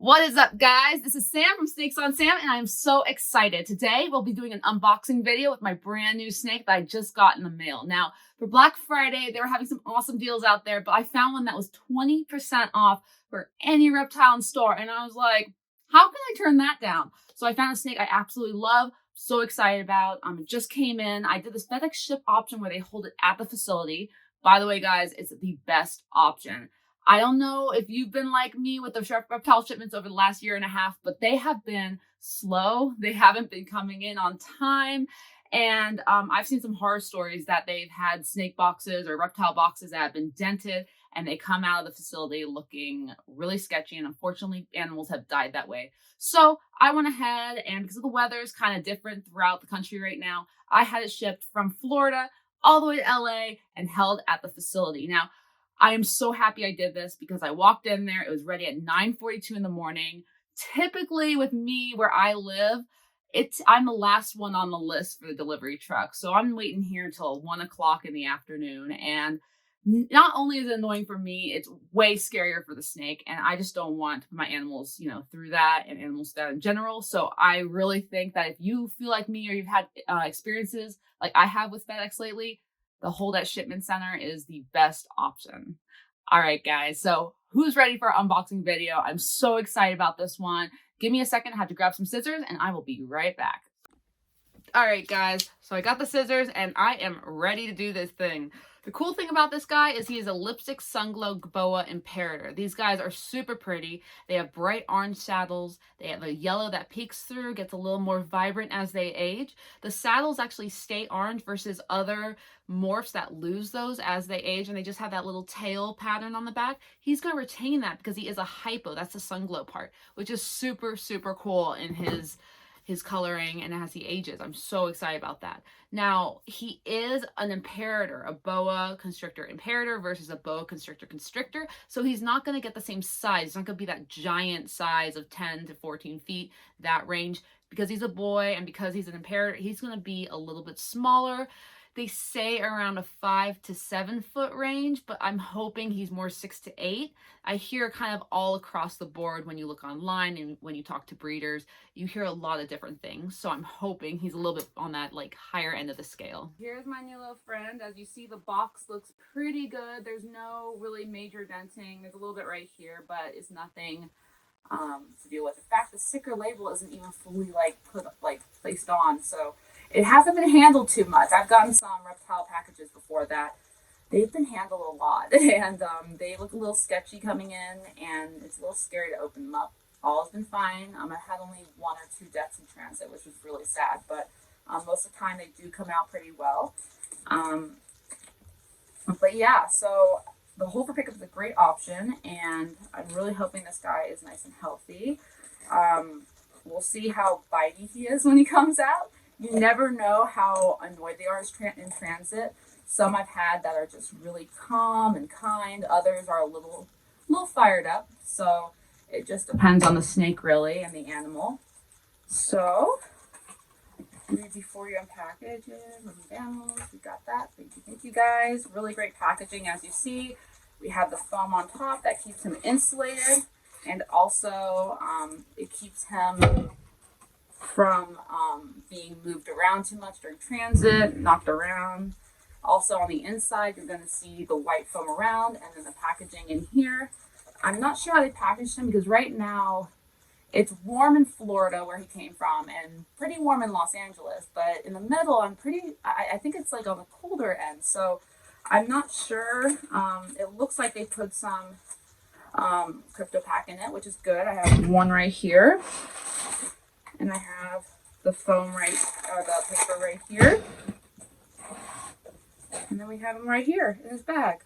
What is up, guys? This is Sam from Snakes on Sam, and I'm so excited. Today, we'll be doing an unboxing video with my brand new snake that I just got in the mail. Now, for Black Friday, they were having some awesome deals out there, but I found one that was 20% off for any reptile in store, and I was like, how can I turn that down? So I found a snake I absolutely love, so excited about. It just came in. I did this FedEx ship option where they hold it at the facility. By the way, guys, it's the best option. I don't know if you've been like me with the reptile shipments over the last year and a half, but they have been slow. They haven't been coming in on time. And I've seen some horror stories that they've had snake boxes or reptile boxes that have been dented and they come out of the facility looking really sketchy. And unfortunately, animals have died that way. So I went ahead and because of the weather is kind of different throughout the country right now, I had it shipped from Florida all the way to LA and held at the facility. Now, I am so happy I did this because I walked in there. It was ready at 9:42 in the morning. Typically with me where I live, I'm the last one on the list for the delivery truck. So I'm waiting here until 1 o'clock in the afternoon. And not only is it annoying for me, it's way scarier for the snake. And I just don't want to put my animals, through that and animals that in general. So I really think that if you feel like me or you've had experiences like I have with FedEx lately, the Hold at Shipment Center is the best option. All right, guys. So who's ready for our unboxing video? I'm so excited about this one. Give me a second. I have to grab some scissors and I will be right back. All right, guys. So I got the scissors and I am ready to do this thing. The cool thing about this guy is he is a lipstick sunglow boa imperator. These guys are super pretty. They have bright orange saddles. They have a yellow that peeks through, gets a little more vibrant as they age. The saddles actually stay orange versus other morphs that lose those as they age, and they just have that little tail pattern on the back. He's going to retain that because he is a hypo. That's the sunglow part, which is super, super cool in his coloring and as he ages. I'm so excited about that. Now, he is an imperator, a boa constrictor imperator versus a boa constrictor constrictor. So he's not going to get the same size. It's not going to be that giant size of 10 to 14 feet, that range. Because he's a boy and because he's an imperator, he's going to be a little bit smaller. They say around a 5 to 7 foot range, but I'm hoping he's more 6 to 8. I hear kind of all across the board when you look online and when you talk to breeders, you hear a lot of different things. So I'm hoping he's a little bit on that like higher end of the scale. Here's my new little friend. As you see, the box looks pretty good. There's no really major denting. There's a little bit right here, but it's nothing to deal with. In fact, the sticker label isn't even fully placed on. So it hasn't been handled too much. I've gotten some reptile packages before that. They've been handled a lot, and they look a little sketchy coming in, and it's a little scary to open them up. All has been fine. I had only 1 or 2 deaths in transit, which was really sad, but most of the time they do come out pretty well. But yeah, so the Hold for Pickup is a great option, and I'm really hoping this guy is nice and healthy. We'll see how bitey he is when he comes out. You never know how annoyed they are in transit. Some I've had that are just really calm and kind. Others are a little fired up. So it just depends on the snake really and the animal. So before you unpackage it, remove animals, we got that. Thank you guys. Really great packaging as you see. We have the foam on top that keeps him insulated, and also it keeps him from being moved around too much during transit, knocked around. Also on the inside, you're going to see the white foam around and then the packaging in here. I'm not sure how they packaged him because right now it's warm in Florida where he came from and pretty warm in Los Angeles, but in the middle, I think it's like on the colder end. So I'm not sure. It looks like they put some crypto pack in it, which is good. I have one right here. And I have the foam the paper right here. And then we have him right here in his bag.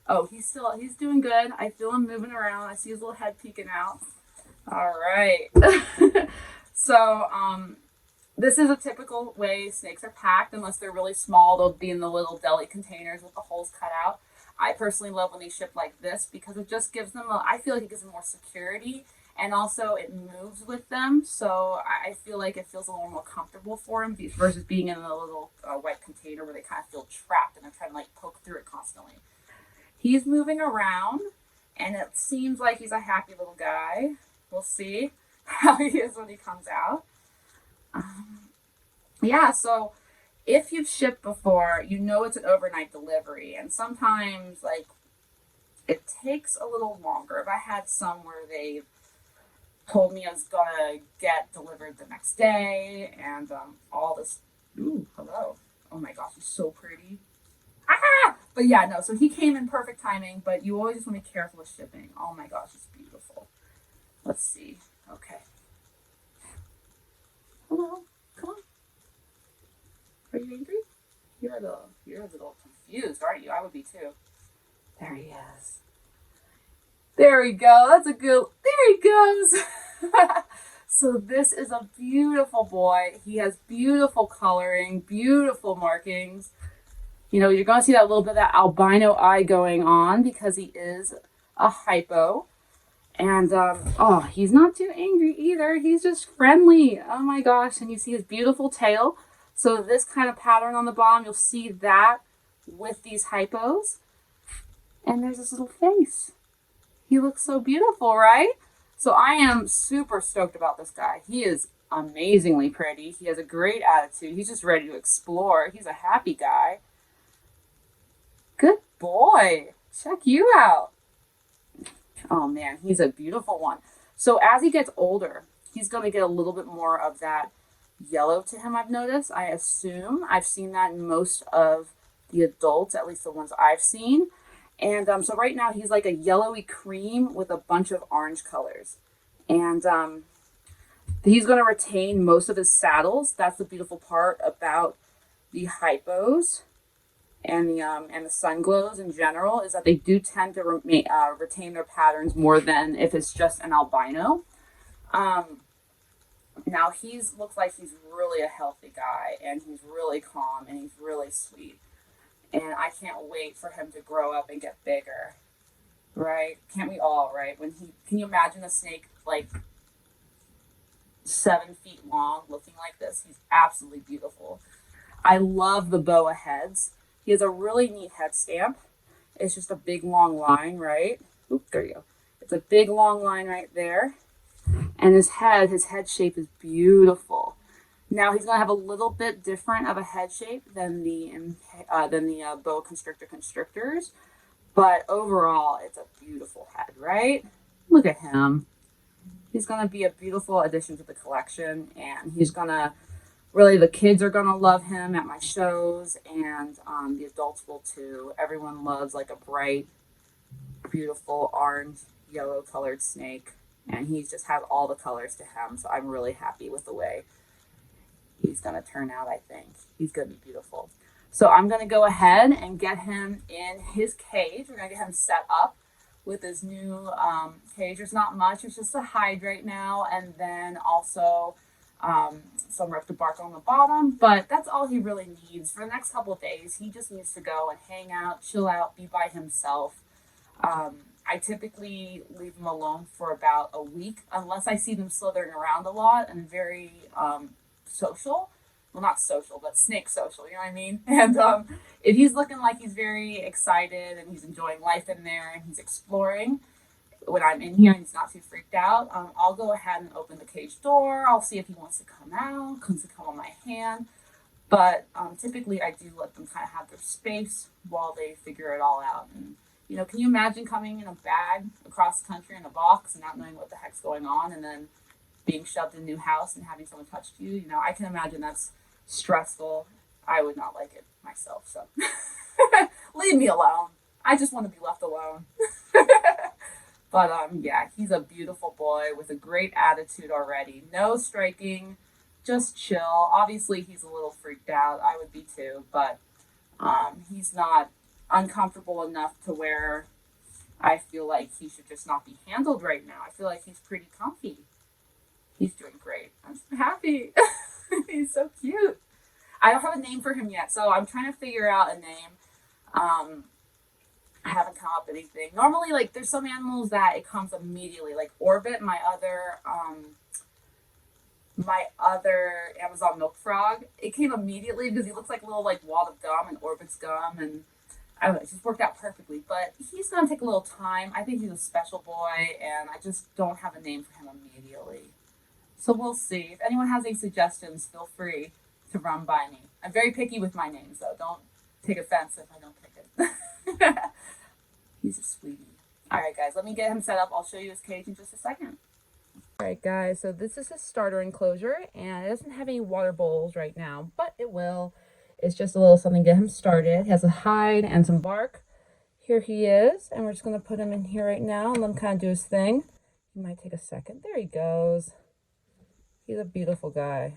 Oh, he's doing good. I feel him moving around. I see his little head peeking out. All right. So, this is a typical way snakes are packed. Unless they're really small, they'll be in the little deli containers with the holes cut out. I personally love when they ship like this because it just gives them, I feel like it gives them more security. And also it moves with them, so I feel like it feels a little more comfortable for them versus being in a little white container where they kind of feel trapped and they're trying to poke through it constantly. He's moving around, and it seems like he's a happy little guy. We'll see how he is when he comes out. Yeah, so if you've shipped before, you know it's an overnight delivery, and sometimes like it takes a little longer. If I had some where they told me I was gonna get delivered the next day, and all this. Ooh, hello! Oh my gosh, he's so pretty. Ah! But yeah, no. So he came in perfect timing, but you always just want to be careful with shipping. Oh my gosh, it's beautiful. Let's see. Okay. Hello. Come on. Are you angry? You're a little confused, aren't you? I would be too. There he is. There we go. That's a good. There he goes. So this is a beautiful boy. He has beautiful coloring, beautiful markings. You know, you're going to see that little bit of that albino eye going on because he is a hypo. And, oh, he's not too angry either. He's just friendly. Oh my gosh. And you see his beautiful tail. So this kind of pattern on the bottom, you'll see that with these hypos. And there's this little face. He looks so beautiful, right? So I am super stoked about this guy. He is amazingly pretty. He has a great attitude. He's just ready to explore. He's a happy guy. Good boy. Check you out. Oh man, he's a beautiful one. So as he gets older, he's going to get a little bit more of that yellow to him, I've noticed. I assume. I've seen that in most of the adults, at least the ones I've seen. And so right now he's like a yellowy cream with a bunch of orange colors. And he's going to retain most of his saddles. That's the beautiful part about the hypos and the sun glows in general, is that they do tend to retain their patterns more than if it's just an albino. Now looks like he's really a healthy guy, and he's really calm, and he's really sweet. And I can't wait for him to grow up and get bigger, right? Can't we all, right? Can you imagine a snake like 7 feet long looking like this? He's absolutely beautiful. I love the boa heads. He has a really neat head stamp. It's just a big long line, right? Oop, there you go. It's a big long line right there. And his head shape is beautiful. Now he's gonna have a little bit different of a head shape than the boa constrictors, but overall it's a beautiful head, right? Look at him. He's gonna be a beautiful addition to the collection, and the kids are gonna love him at my shows, and the adults will too. Everyone loves like a bright, beautiful orange, yellow colored snake, and he just has all the colors to him. So I'm really happy with the way he's going to turn out. I think he's going to be beautiful. So I'm going to go ahead and get him in his cage. We're going to get him set up with his new cage. There's not much. It's just a hide right now, and then also some rope to bark on the bottom. But that's all he really needs for the next couple of days. He just needs to go and hang out, chill out, be by himself. I typically leave them alone for about a week, unless I see them slithering around a lot and very social. Well, not social, but snake social, you know what I mean? And if he's looking like he's very excited and he's enjoying life in there and he's exploring, when I'm in here and he's not too freaked out, I'll go ahead and open the cage door. I'll see if he wants to come out, wants to come on my hand. But typically I do let them kind of have their space while they figure it all out. And you know, can you imagine coming in a bag across the country in a box and not knowing what the heck's going on, and then being shoved in a new house and having someone touch you? You know, I can imagine that's stressful. I would not like it myself, so leave me alone. I just want to be left alone. But yeah, he's a beautiful boy with a great attitude already. No striking, just chill. Obviously, he's a little freaked out. I would be too, but he's not uncomfortable enough to where I feel like he should just not be handled right now. I feel like he's pretty comfy. He's doing great. I'm so happy. He's so cute. I don't have a name for him yet, so I'm trying to figure out a name. I haven't come up with anything. Normally, like, there's some animals that it comes immediately. Like Orbit, my other Amazon milk frog, it came immediately because he looks like a little like wad of gum, and Orbit's gum, and I don't know, it just worked out perfectly. But he's gonna take a little time. I think he's a special boy, and I just don't have a name for him immediately. So we'll see. If anyone has any suggestions, feel free to run by me. I'm very picky with my names, though. Don't take offense if I don't pick it. He's a sweetie. All right, guys, let me get him set up. I'll show you his cage in just a second. All right, guys, so this is his starter enclosure, and it doesn't have any water bowls right now, but it will. It's just a little something to get him started. It has a hide and some bark. Here he is, and we're just going to put him in here right now and let him kind of do his thing. He might take a second. There he goes. He's a beautiful guy.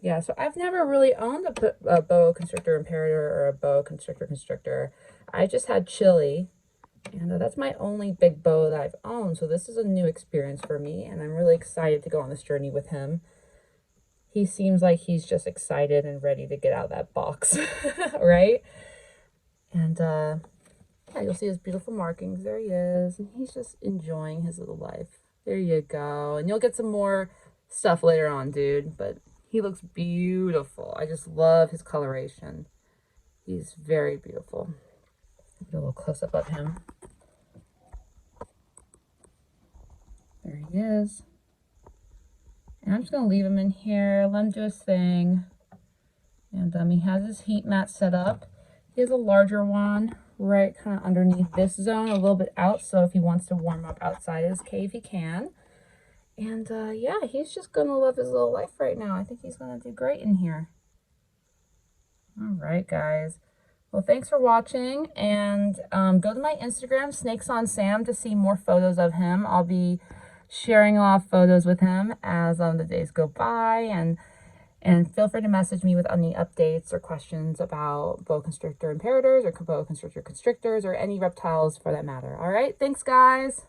Yeah, so I've never really owned a boa constrictor imperator or a boa constrictor. I just had Chili, and that's my only big boa that I've owned. So this is a new experience for me, and I'm really excited to go on this journey with him. He seems like he's just excited and ready to get out of that box, right? And yeah, you'll see his beautiful markings. There he is, and he's just enjoying his little life. There you go. And you'll get some more stuff later on, dude, but he looks beautiful. I just love his coloration. He's very beautiful. Get a little close-up of him. There he is. And I'm just going to leave him in here, let him do his thing. And he has his heat mat set up. He has a larger one right kind of underneath this zone, a little bit out, so if he wants to warm up outside his cave, he can. And yeah, he's just going to live his little life right now. I think he's going to do great in here. All right, guys. Well, thanks for watching, and go to my Instagram, Snakes on Sam, to see more photos of him. I'll be sharing off photos with him as the days go by, and feel free to message me with any updates or questions about boa constrictor imperators or boa constrictor constrictors or any reptiles for that matter. All right, thanks, guys.